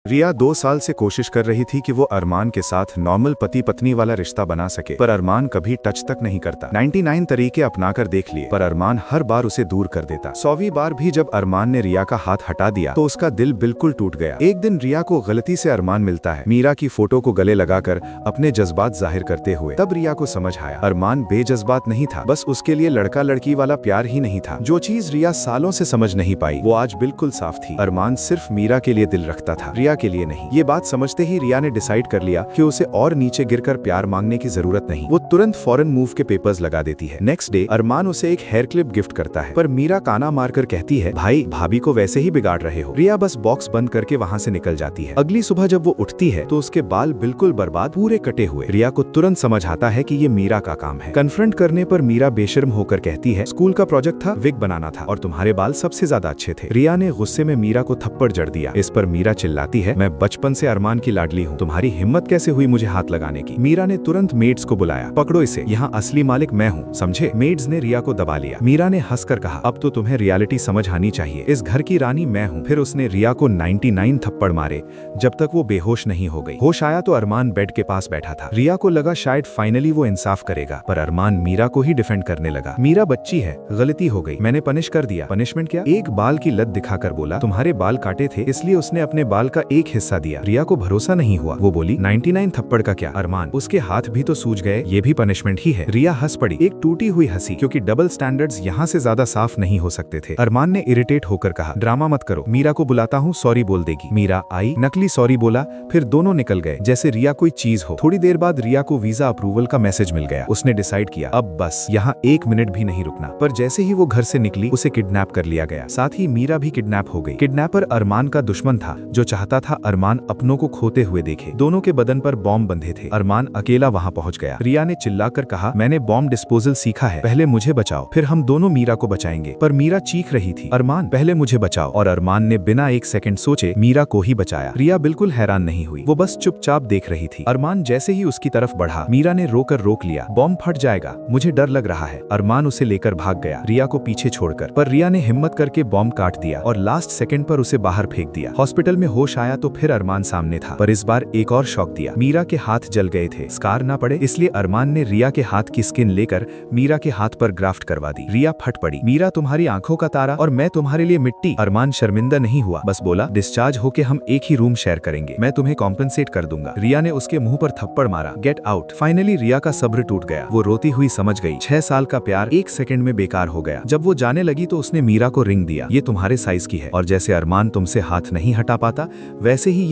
रिया 2 साल से कोशिश कर रही थी कि वो अरमान के साथ नॉर्मल पति पत्नी वाला रिश्ता बना सके, पर अरमान कभी टच तक नहीं करता। 99 तरीके अपनाकर देख लिए, पर अरमान हर बार उसे दूर कर देता। 100वीं बार भी जब अरमान ने रिया का हाथ हटा दिया तो उसका दिल बिल्कुल टूट गया। एक दिन रिया को गलती से अरमान मिलता है, मीरा की फोटो को गले लगाकर अपने जज्बात जाहिर करते हुए। तब रिया को समझ आया, अरमान बेजज्बात नहीं था, बस उसके लिए लड़का लड़की वाला प्यार ही नहीं था। जो चीज रिया सालों से समझ नहीं पाई वो आज बिल्कुल साफ थी। अरमान सिर्फ मीरा के लिए दिल रखता था, रिया के लिए नहीं। ये बात समझते ही रिया ने डिसाइड कर लिया कि उसे और नीचे गिरकर प्यार मांगने की जरूरत नहीं। वो तुरंत फॉरेन मूव के पेपर्स लगा देती है। नेक्स्ट डे अरमान उसे एक हेयर क्लिप गिफ्ट करता है, पर मीरा काना मारकर कहती है, भाई भाभी को वैसे ही बिगाड़ रहे हो। रिया बस बॉक्स बंद करके वहाँ से निकल जाती है। अगली सुबह जब वो उठती है तो उसके बाल बिल्कुल बर्बाद, पूरे कटे हुए। रिया को तुरंत समझ आता है कि ये मीरा का काम है। कन्फ्रंट करने पर मीरा बेशर्म होकर कहती है, स्कूल का प्रोजेक्ट था, विग बनाना था और तुम्हारे बाल सबसे ज्यादा अच्छे थे। रिया ने गुस्से में मीरा को थप्पड़ जड़ दिया। इस पर मीरा चिल्लाती है, मैं बचपन से अरमान की लाडली हूँ, तुम्हारी हिम्मत कैसे हुई मुझे हाथ लगाने की। मीरा ने तुरंत मेड्स को बुलाया, पकड़ो इसे, यहाँ असली मालिक मैं हूँ, समझे। मेड्स ने रिया को दबा लिया। मीरा ने हंसकर कहा, अब तो तुम्हें रियलिटी समझ आनी चाहिए, इस घर की रानी मैं हूँ। फिर उसने रिया को 99 थप्पड़ मारे जब तक वो बेहोश नहीं हो गई। होश आया तो अरमान बेड के पास बैठा था। रिया को लगा शायद फाइनली वो इंसाफ करेगा, पर अरमान मीरा को ही डिफेंड करने लगा। मीरा बच्ची है, गलती हो गई, मैंने पनिश कर दिया। पनिशमेंट क्या? एक बाल की लत दिखाकर बोला, तुम्हारे बाल काटे थे इसलिए उसने अपने बाल का एक हिस्सा दिया। रिया को भरोसा नहीं हुआ, वो बोली, 99 थप्पड़ का क्या अरमान, उसके हाथ भी तो सूज गए, ये भी पनिशमेंट ही है। रिया हंस पड़ी, एक टूटी हुई हंसी, क्योंकि डबल स्टैंडर्ड्स यहाँ से ज्यादा साफ नहीं हो सकते थे। अरमान ने इरिटेट होकर कहा, ड्रामा मत करो, मीरा को बुलाता हूँ, सॉरी बोल देगी। मीरा आई, नकली सॉरी बोला, फिर दोनों निकल गए जैसे रिया कोई चीज हो। थोड़ी देर बाद रिया को वीजा अप्रूवल का मैसेज मिल गया। उसने डिसाइड किया, अब बस यहाँ 1 मिनट भी नहीं रुकना। पर जैसे ही वो घर से निकली उसे किडनैप कर लिया गया, साथ ही मीरा भी किडनैप हो गई। किडनैपर अरमान का दुश्मन था जो चाहता था अरमान अपनों को खोते हुए देखे। दोनों के बदन पर बॉम्ब बंधे थे। अरमान अकेला वहां पहुंच गया। रिया ने चिल्लाकर कहा, मैंने बॉम्ब डिस्पोजल सीखा है, पहले मुझे बचाओ, फिर हम दोनों मीरा को बचाएंगे। पर मीरा चीख रही थी, अरमान पहले मुझे बचाओ। और अरमान ने बिना 1 सेकंड सोचे मीरा को ही बचाया। रिया बिल्कुल हैरान नहीं हुई, वो बस चुपचाप देख रही थी। अरमान जैसे ही उसकी तरफ बढ़ा, मीरा ने रोक लिया, बॉम्ब फट जाएगा, मुझे डर लग रहा है। अरमान उसे लेकर भाग गया, रिया को पीछे छोड़कर। पर रिया ने हिम्मत करके बॉम्ब काट दिया और लास्ट सेकंड पर उसे बाहर फेंक दिया। हॉस्पिटल में होश आया तो फिर अरमान सामने था, पर इस बार एक और शॉक दिया। मीरा के हाथ जल गए थे, स्कार ना पड़े इसलिए अरमान ने रिया के हाथ की स्किन लेकर मीरा के हाथ पर ग्राफ्ट करवा दी। रिया फट पड़ी, मीरा तुम्हारी आंखों का तारा और मैं तुम्हारे लिए मिट्टी। अरमान शर्मिंदा नहीं हुआ, बस बोला, डिस्चार्ज होके हम एक ही रूम शेयर करेंगे, मैं तुम्हें कॉम्पेंसेट कर दूंगा। रिया ने उसके मुंह पर थप्पड़ मारा, गेट आउट। फाइनली रिया का सब्र टूट गया, वो रोती हुई समझ गई 6 साल का प्यार 1 सेकंड में बेकार हो गया। जब वो जाने लगी तो उसने मीरा को रिंग दिया, ये तुम्हारे साइज की है, और जैसे अरमान तुमसे हाथ नहीं हटा पाता वैसे ही